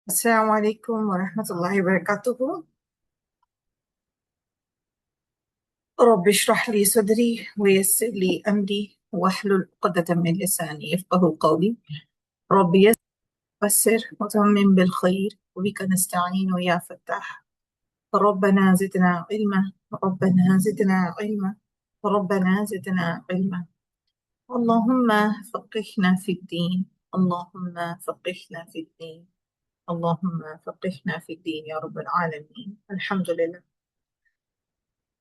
السلام عليكم ورحمة الله وبركاته. رب اشرح لي صدري ويسر لي أمري واحلل عقدة من لساني يفقه قولي. رب يسر وتمم بالخير وبك نستعين يا فتاح. ربنا زدنا علما، ربنا زدنا علما، ربنا زدنا علما. اللهم فقهنا في الدين، اللهم فقهنا في الدين، اللهم فقهنا في الدين يا رب العالمين. الحمد لله.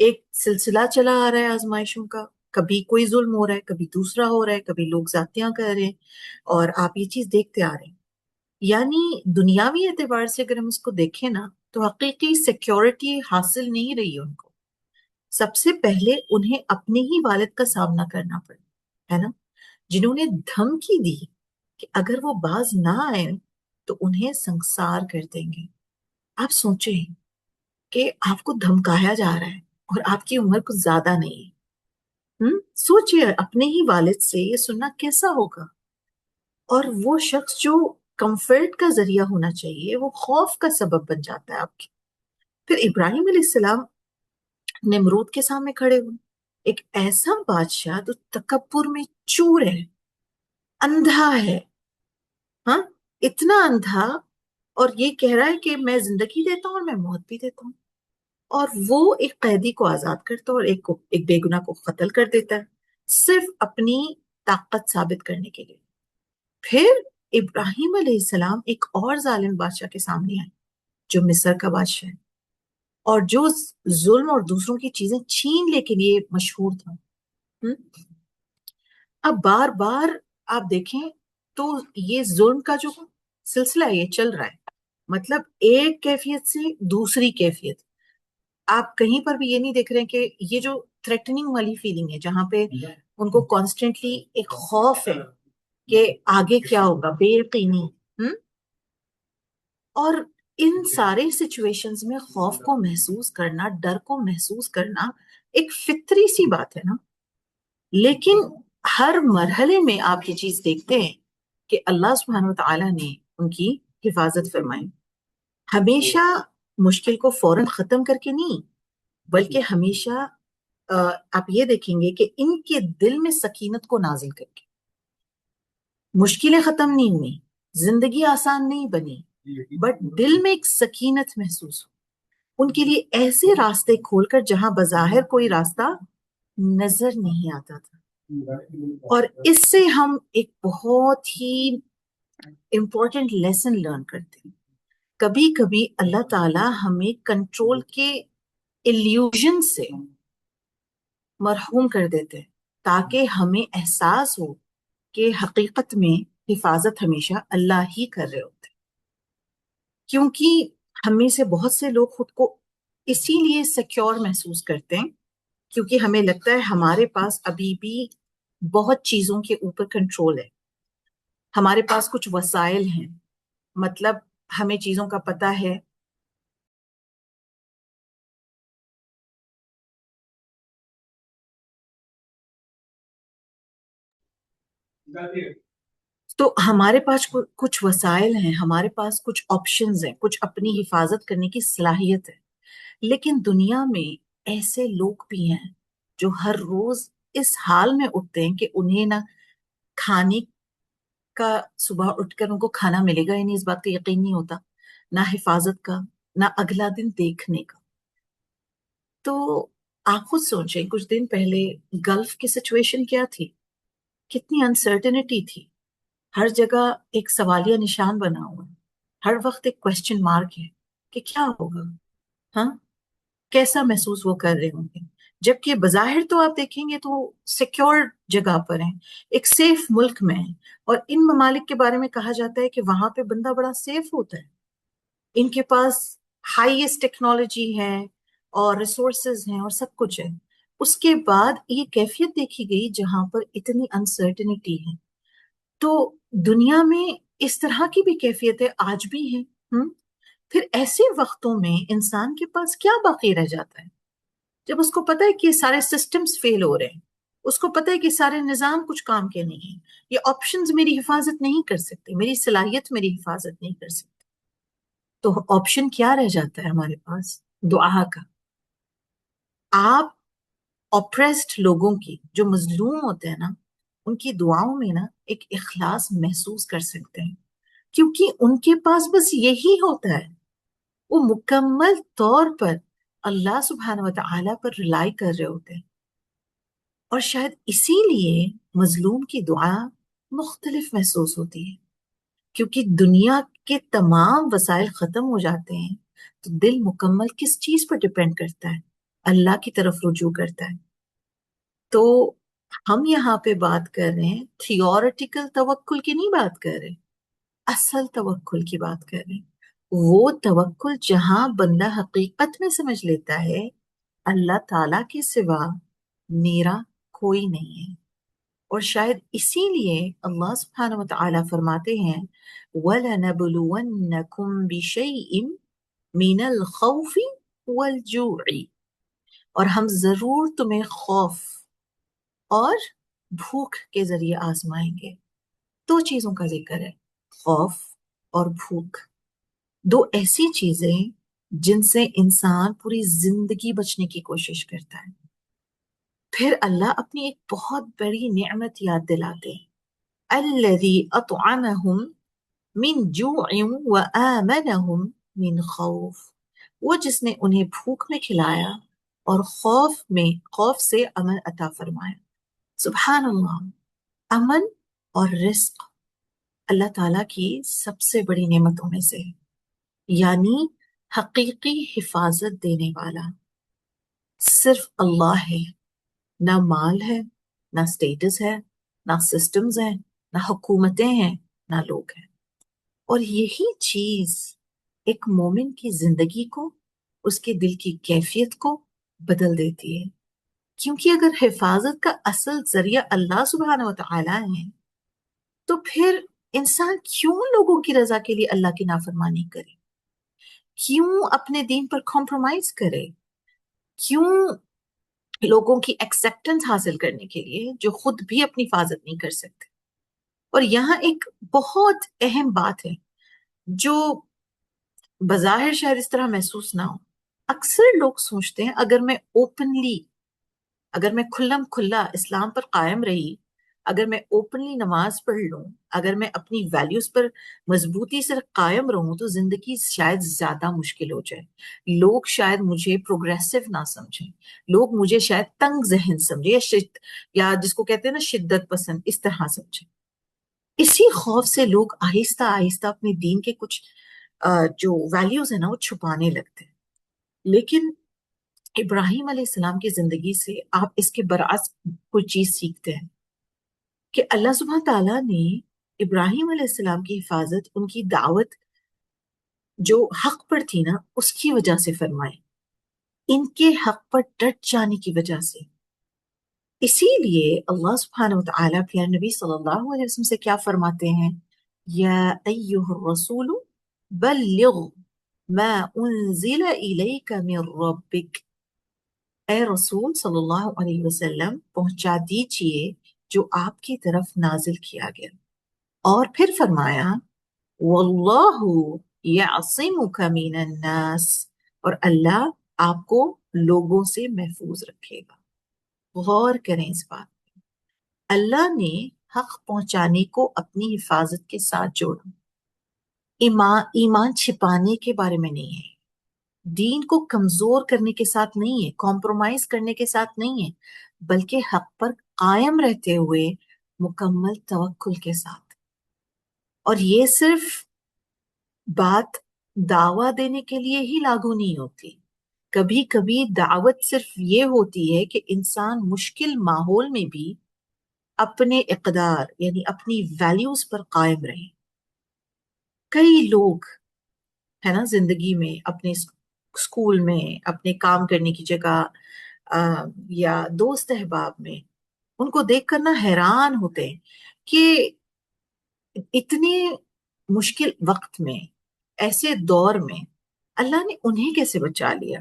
ایک سلسلہ چلا آ رہا ہے آزمائشوں کا، کبھی کوئی ظلم ہو رہا ہے، کبھی دوسرا ہو رہا ہے، کبھی لوگ زیادتیاں کر رہے ہیں، اور آپ یہ چیز دیکھتے آ رہے ہیں۔ یعنی دنیاوی اعتبار سے اگر ہم اس کو دیکھیں نا، تو حقیقی سیکیورٹی حاصل نہیں رہی ان کو۔ سب سے پہلے انہیں اپنے ہی والد کا سامنا کرنا پڑا، ہے نا، جنہوں نے دھمکی دی کہ اگر وہ باز نہ آئے تو انہیں سنسار کر دیں گے۔ آپ سوچیں کہ آپ کو دھمکایا جا رہا ہے اور آپ کی عمر کچھ زیادہ نہیں ہے۔ سوچئے اپنے ہی والد سے یہ سننا کیسا ہوگا، اور وہ شخص جو کمفرٹ کا ذریعہ ہونا چاہیے وہ خوف کا سبب بن جاتا ہے آپ کی۔ پھر ابراہیم علیہ السلام نمرود کے سامنے کھڑے ہوئے، ایک ایسا بادشاہ جو تکبر میں چور ہے، اندھا ہے، ہاں، اتنا اندھا، اور یہ کہہ رہا ہے کہ میں زندگی دیتا ہوں اور میں موت بھی دیتا ہوں، اور وہ ایک قیدی کو آزاد کرتا ہے اور ایک بے گناہ کو قتل کر دیتا ہے، صرف اپنی طاقت ثابت کرنے کے لیے۔ پھر ابراہیم علیہ السلام ایک اور ظالم بادشاہ کے سامنے آئے، جو مصر کا بادشاہ ہے، اور جو ظلم اور دوسروں کی چیزیں چھین لے کے لیے مشہور تھا۔ ہم؟ اب بار بار آپ دیکھیں تو یہ ظلم کا جو سلسلہ ہے یہ چل رہا ہے، مطلب ایک کیفیت سے دوسری کیفیت۔ آپ کہیں پر بھی یہ نہیں دیکھ رہے کہ یہ جو تھریٹننگ والی فیلنگ ہے، جہاں پہ ان کو کانسٹنٹلی ایک خوف ہے کہ آگے کیا ہوگا، بے یقینی۔ اور ان سارے سچویشنز میں خوف کو محسوس کرنا، ڈر کو محسوس کرنا ایک فطری سی بات ہے نا۔ لیکن ہر مرحلے میں آپ یہ چیز دیکھتے ہیں کہ اللہ سبحانہ وتعالی نے ان کی حفاظت فرمائی، ہمیشہ مشکل کو فوراً ختم کر کے نہیں، بلکہ ہمیشہ آپ یہ دیکھیں گے کہ ان کے دل میں سکینت کو نازل کر کے۔ مشکلیں ختم نہیں ہوئی، زندگی آسان نہیں بنی، بٹ دل میں ایک سکینت محسوس ہو، ان کے لیے ایسے راستے کھول کر جہاں بظاہر کوئی راستہ نظر نہیں آتا تھا۔ اور اس سے ہم ایک بہت ہی امپورٹنٹ لیسن لرن کرتے ہیں۔ کبھی کبھی اللہ تعالی ہمیں کنٹرول کے ایلیوژن سے مرحوم کر دیتے ہیں، تاکہ ہمیں احساس ہو کہ حقیقت میں حفاظت ہمیشہ اللہ ہی کر رہے ہوتے ہیں۔ کیونکہ ہمیں سے بہت سے لوگ خود کو اسی لیے سیکیور محسوس کرتے ہیں، کیونکہ ہمیں لگتا ہے ہمارے پاس ابھی بھی بہت چیزوں کے اوپر کنٹرول ہے، ہمارے پاس کچھ وسائل ہیں، مطلب ہمیں چیزوں کا پتہ ہے۔ تو ہمارے پاس کچھ وسائل ہیں، ہمارے پاس کچھ آپشنز ہیں، کچھ اپنی حفاظت کرنے کی صلاحیت ہے۔ لیکن دنیا میں ایسے لوگ بھی ہیں جو ہر روز اس حال میں اٹھتے ہیں کہ انہیں نہ کھانے کا، صبح اٹھ کر ان کو کھانا ملے گا یا نہیں اس بات کا یقین نہیں ہوتا، نہ حفاظت کا، نہ اگلا دن دیکھنے کا۔ تو آپ خود سوچیں کچھ دن پہلے گلف کی سچویشن کیا تھی، کتنی انسرٹنٹی تھی، ہر جگہ ایک سوالیہ نشان بنا ہوا ہے، ہر وقت ایک کوشچن مارک ہے کہ کیا ہوگا، ہاں، کیسا محسوس وہ کر رہے ہوں گے۔ جبکہ بظاہر تو آپ دیکھیں گے تو سیکیور جگہ پر ہیں، ایک سیف ملک میں ہیں، اور ان ممالک کے بارے میں کہا جاتا ہے کہ وہاں پہ بندہ بڑا سیف ہوتا ہے، ان کے پاس ہائیسٹ ٹیکنالوجی ہے اور ریسورسز ہیں اور سب کچھ ہے۔ اس کے بعد یہ کیفیت دیکھی گئی جہاں پر اتنی انسرٹنٹی ہے۔ تو دنیا میں اس طرح کی بھی کیفیتیں آج بھی ہیں۔ پھر ایسے وقتوں میں انسان کے پاس کیا باقی رہ جاتا ہے، جب اس کو پتہ ہے کہ یہ سارے سسٹمز فیل ہو رہے ہیں، اس کو پتہ ہے کہ سارے نظام کچھ کام کے نہیں ہیں، یہ آپشنز میری حفاظت نہیں کر سکتے، میری صلاحیت میری حفاظت نہیں کر سکتے، تو آپشن کیا رہ جاتا ہے ہمارے پاس؟ دعا کا۔ آپ اپریسڈ لوگوں کی، جو مظلوم ہوتے ہیں نا، ان کی دعاؤں میں نا ایک اخلاص محسوس کر سکتے ہیں، کیونکہ ان کے پاس بس یہی ہوتا ہے، وہ مکمل طور پر اللہ سبحانہ و تعالیٰ پر ریلائی کر رہے ہوتے ہیں۔ اور شاید اسی لیے مظلوم کی دعا مختلف محسوس ہوتی ہے، کیونکہ دنیا کے تمام وسائل ختم ہو جاتے ہیں تو دل مکمل کس چیز پر ڈیپینڈ کرتا ہے؟ اللہ کی طرف رجوع کرتا ہے. تو ہم یہاں پہ بات کر رہے ہیں تھیورٹیکل توکل کی نہیں بات کر رہے، اصل توکل کی بات کر رہے ہیں. وہ توکل جہاں بندہ حقیقت میں سمجھ لیتا ہے اللہ تعالی کے سوا میرا کوئی نہیں ہے. اور شاید اسی لیے اللہ سبحانہ وتعالی فرماتے ہیں وَلَنَبْلُوَنَّكُمْ بِشَيْءٍ مِّنَ الْخَوْفِ وَالْجُوعِ، اور ہم ضرور تمہیں خوف اور بھوک کے ذریعے آزمائیں گے. دو چیزوں کا ذکر ہے، خوف اور بھوک. دو ایسی چیزیں جن سے انسان پوری زندگی بچنے کی کوشش کرتا ہے. پھر اللہ اپنی ایک بہت بڑی نعمت یاد دلاتے ہیں، الذی اطعمہم من جوع وآمنہم من خوف، وہ جس نے انہیں بھوک میں کھلایا اور خوف سے امن عطا فرمایا. سبحان اللہ. امن اور رزق اللہ تعالیٰ کی سب سے بڑی نعمتوں میں سے ہے. یعنی حقیقی حفاظت دینے والا صرف اللہ ہے. نہ مال ہے، نہ سٹیٹس ہے، نہ سسٹمز ہیں، نہ حکومتیں ہیں، نہ لوگ ہیں. اور یہی چیز ایک مومن کی زندگی کو، اس کے دل کی کیفیت کو بدل دیتی ہے. کیونکہ اگر حفاظت کا اصل ذریعہ اللہ سبحانہ وتعالی ہے تو پھر انسان کیوں لوگوں کی رضا کے لیے اللہ کی نافرمانی کرے؟ کیوں اپنے دین پر کمپرومائز کرے؟ کیوں لوگوں کی ایکسیپٹنس حاصل کرنے کے لیے جو خود بھی اپنی حفاظت نہیں کر سکتے؟ اور یہاں ایک بہت اہم بات ہے جو بظاہر شاید اس طرح محسوس نہ ہو. اکثر لوگ سوچتے ہیں اگر میں کھلم کھلا اسلام پر قائم رہی، اگر میں اوپنلی نماز پڑھ لوں، اگر میں اپنی ویلیوز پر مضبوطی سے قائم رہوں تو زندگی شاید زیادہ مشکل ہو جائے. لوگ شاید مجھے پروگریسو نہ سمجھیں، لوگ مجھے شاید تنگ ذہن سمجھیں، یا جس کو کہتے ہیں نا شدت پسند، اس طرح سمجھیں. اسی خوف سے لوگ آہستہ آہستہ اپنے دین کے کچھ جو ویلیوز ہیں نا وہ چھپانے لگتے ہیں. لیکن ابراہیم علیہ السلام کی زندگی سے آپ اس کے برعکس کوئی چیز سیکھتے ہیں کہ اللہ سبحانہ تعالیٰ نے ابراہیم علیہ السلام کی حفاظت، ان کی دعوت جو حق پر تھی نا اس کی وجہ سے فرمائے، ان کے حق پر ڈٹ جانے کی وجہ سے. اسی لیے اللہ سبحانہ وتعالیٰ پیارے نبی صلی اللہ علیہ وسلم سے کیا فرماتے ہیں؟ یا ایہا الرسول بلغ ما انزل الیک من ربک، اے رسول صلی اللہ علیہ وسلم پہنچا دیجئے جو آپ کی طرف نازل کیا گیا. اور پھر فرمایا واللہ یعصمک من الناس، اور اللہ آپ کو لوگوں سے محفوظ رکھے گا. غور کریں اس بات. اللہ نے حق پہنچانے کو اپنی حفاظت کے ساتھ جوڑا. ایمان چھپانے کے بارے میں نہیں ہے، دین کو کمزور کرنے کے ساتھ نہیں ہے، کمپرومائز کرنے کے ساتھ نہیں ہے، بلکہ حق پر قائم رہتے ہوئے مکمل توکل کے ساتھ. اور یہ صرف بات دعویٰ دینے کے لیے ہی لاگو نہیں ہوتی. کبھی کبھی دعوت صرف یہ ہوتی ہے کہ انسان مشکل ماحول میں بھی اپنے اقدار یعنی اپنی ویلیوز پر قائم رہے. کئی لوگ ہے نا زندگی میں، اپنے اسکول میں، اپنے کام کرنے کی جگہ یا دوست احباب میں، ان کو دیکھ کر نا حیران ہوتے ہیں کہ اتنے مشکل وقت میں، ایسے دور میں اللہ نے انہیں کیسے بچا لیا.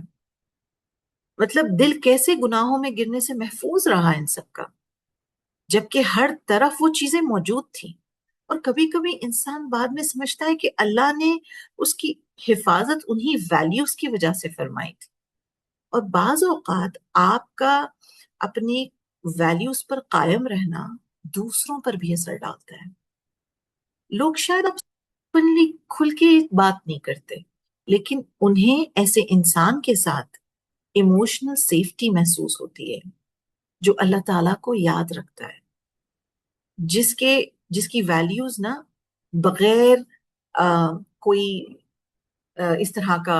مطلب دل کیسے گناہوں میں گرنے سے محفوظ رہا ان سب کا، جبکہ ہر طرف وہ چیزیں موجود تھیں. اور کبھی کبھی انسان بعد میں سمجھتا ہے کہ اللہ نے اس کی حفاظت انہی ویلیوز کی وجہ سے فرمائی تھی. اور بعض اوقات آپ کا اپنی ویلیوز پر قائم رہنا دوسروں پر بھی اثر ڈالتا ہے. لوگ شاید اپنی کھل کے بات نہیں کرتے، لیکن انہیں ایسے انسان کے ساتھ ایموشنل سیفٹی محسوس ہوتی ہے جو اللہ تعالیٰ کو یاد رکھتا ہے، جس کی ویلیوز نا بغیر کوئی اس طرح کا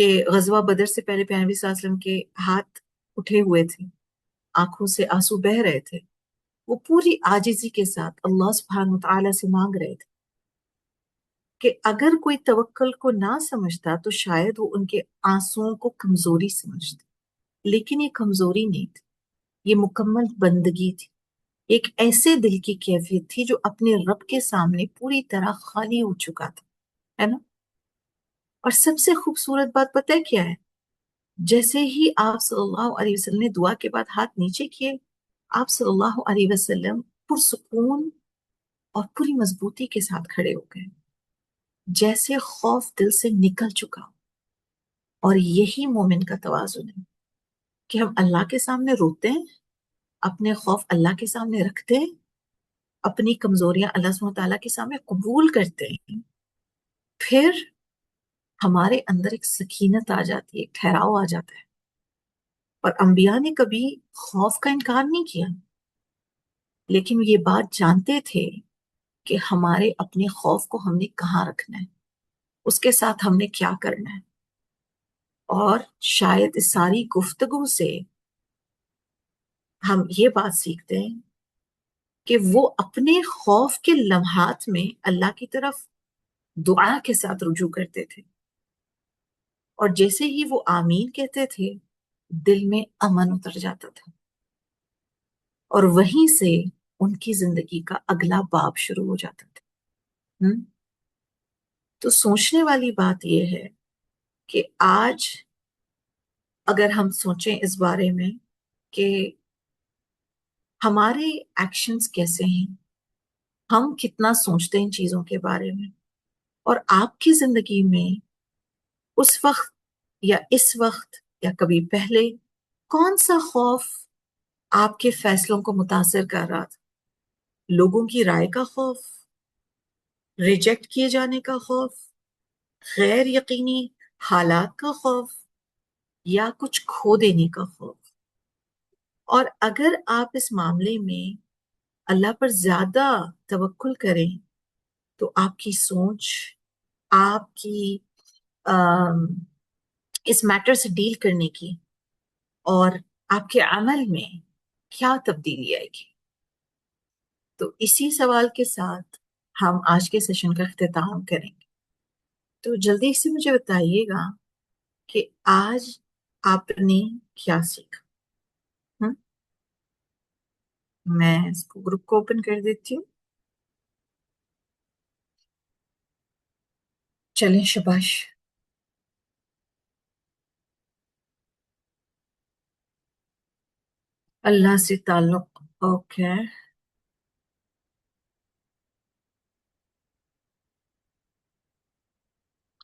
کہ غزوہ بدر سے پہلے پیغمبر صلی اللہ علیہ وسلم کے ہاتھ اٹھے ہوئے تھے، آنکھوں سے آنسو بہ رہے تھے، وہ پوری عاجزی کے ساتھ اللہ سبحانہ وتعالی سے مانگ رہے تھے کہ اگر کوئی توکل کو نہ سمجھتا تو شاید وہ ان کے آنسوؤں کو کمزوری سمجھتا، لیکن یہ کمزوری نہیں تھی، یہ مکمل بندگی تھی، ایک ایسے دل کی کیفیت تھی جو اپنے رب کے سامنے پوری طرح خالی ہو چکا تھا، ہے نا؟ اور سب سے خوبصورت بات پتہ ہے کیا ہے؟ جیسے ہی آپ صلی اللہ علیہ وسلم نے دعا کے بعد ہاتھ نیچے کیے، آپ صلی اللہ علیہ وسلم پرسکون اور پوری مضبوطی کے ساتھ کھڑے ہو گئے، جیسے خوف دل سے نکل چکا۔ اور یہی مومن کا توازن ہے کہ ہم اللہ کے سامنے روتے ہیں، اپنے خوف اللہ کے سامنے رکھتے ہیں، اپنی کمزوریاں اللہ سبحانہ تعالیٰ کے سامنے قبول کرتے ہیں، پھر ہمارے اندر ایک سکینت آ جاتی ہے، ایک ٹھہراؤ آ جاتا ہے۔ اور انبیاء نے کبھی خوف کا انکار نہیں کیا، لیکن یہ بات جانتے تھے کہ ہمارے اپنے خوف کو ہم نے کہاں رکھنا ہے، اس کے ساتھ ہم نے کیا کرنا ہے۔ اور شاید اس ساری گفتگو سے ہم یہ بات سیکھتے ہیں کہ وہ اپنے خوف کے لمحات میں اللہ کی طرف دعا کے ساتھ رجوع کرتے تھے، اور جیسے ہی وہ آمین کہتے تھے دل میں امن اتر جاتا تھا، اور وہیں سے ان کی زندگی کا اگلا باب شروع ہو جاتا تھا۔ تو سوچنے والی بات یہ ہے کہ آج اگر ہم سوچیں اس بارے میں کہ ہمارے ایکشنز کیسے ہیں، ہم کتنا سوچتے ہیں ان چیزوں کے بارے میں، اور آپ کی زندگی میں اس وقت یا اس وقت یا کبھی پہلے کون سا خوف آپ کے فیصلوں کو متاثر کر رہا تھا؟ لوگوں کی رائے کا خوف، ریجیکٹ کیے جانے کا خوف، غیر یقینی حالات کا خوف، یا کچھ کھو دینے کا خوف؟ اور اگر آپ اس معاملے میں اللہ پر زیادہ توکل کریں تو آپ کی سوچ، آپ کی اس میٹر سے ڈیل کرنے کی اور آپ کے عمل میں کیا تبدیلی آئے گی؟ تو اسی سوال کے ساتھ ہم آج کے سیشن کا اختتام کریں گے۔ تو جلدی سے مجھے بتائیے گا کہ آج آپ نے کیا سیکھا؟ میں اس کو گروپ کو اوپن کر دیتی ہوں۔ چلیں شباش۔ اللہ سے تعلق، اوکے۔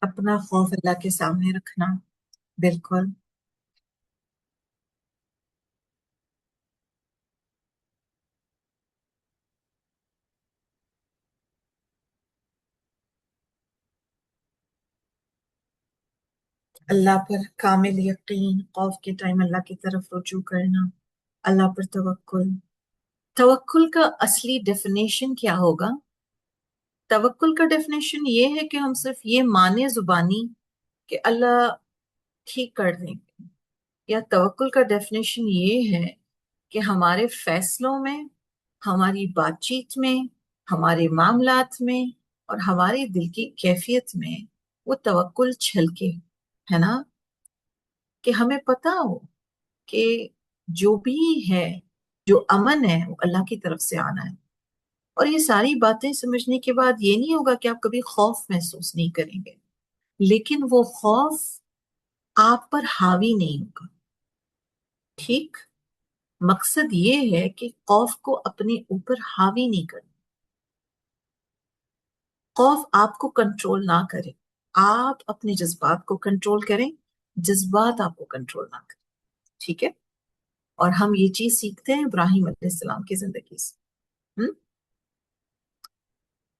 اپنا خوف اللہ کے سامنے رکھنا، بالکل۔ اللہ پر کامل یقین، خوف کے ٹائم اللہ کی طرف رجوع کرنا، اللہ پر توکل۔ توکل کا اصلی ڈیفینیشن کیا ہوگا؟ توکل کا ڈیفینیشن یہ ہے کہ ہم صرف یہ مانے زبانی کہ اللہ ٹھیک کر دیں گے، یا توکل کا ڈیفینیشن یہ ہے کہ ہمارے فیصلوں میں، ہماری بات چیت میں، ہمارے معاملات میں اور ہماری دل کی کیفیت میں وہ توکل چھلکے، ہے نا؟ کہ ہمیں پتا ہو کہ جو بھی ہے، جو امن ہے، وہ اللہ کی طرف سے آنا ہے۔ اور یہ ساری باتیں سمجھنے کے بعد یہ نہیں ہوگا کہ آپ کبھی خوف محسوس نہیں کریں گے، لیکن وہ خوف آپ پر حاوی نہیں ہوگا، ٹھیک؟ مقصد یہ ہے کہ خوف کو اپنے اوپر حاوی نہیں کرنا، خوف آپ کو کنٹرول نہ کرے، آپ اپنے جذبات کو کنٹرول کریں، جذبات آپ کو کنٹرول نہ کریں، ٹھیک ہے؟ اور ہم یہ چیز سیکھتے ہیں ابراہیم علیہ السلام کی زندگی سے۔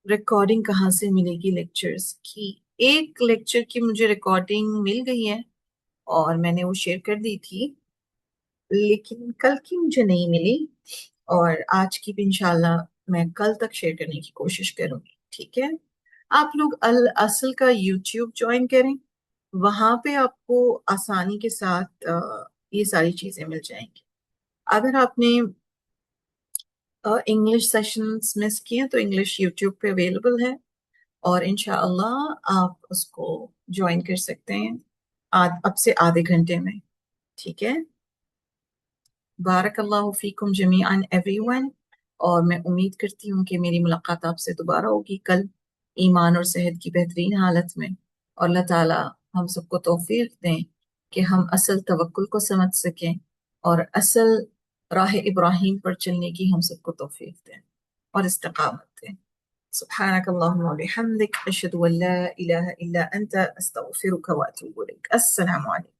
ریکارڈنگ کہاں سے ملے گی لیکچرز کی؟ ایک لیکچر کی مجھے ریکارڈنگ مل گئی ہے اور میں نے وہ شیئر کر دی تھی، لیکن کل کی مجھے نہیں ملی، اور آج کی بھی انشاءاللہ میں کل تک شیئر کرنے کی کوشش کروں گی، ٹھیک ہے؟ آپ لوگ الاصل کا یوٹیوب جوائن کریں، وہاں پہ آپ کو آسانی کے ساتھ یہ ساری چیزیں مل جائیں گی. اگر آپ نے انگلش سیشنز مس کیے تو انگلش یوٹیوب پہ اویلیبل ہے، اور انشاءاللہ آپ اس کو جوائن کر سکتے ہیں اب سے آدھے گھنٹے میں. ٹھیک ہے. بارک اللہ فیکم جمیعاً ایوری ون. اور میں امید کرتی ہوں کہ میری ملاقات آپ سے دوبارہ ہوگی کل، ایمان اور صحت کی بہترین حالت میں. اور اللہ تعالیٰ ہم سب کو توفیق دیں کہ ہم اصل توکل کو سمجھ سکیں اور اصل راہ ابراہیم پر چلنے کی ہم سب کو توفیق دیں اور استقامت دیں. سبحانك اللهم وبحمدك أشهد أن لا إله إلا أنت أستغفرك وأتوب إليك. السلام عليكم.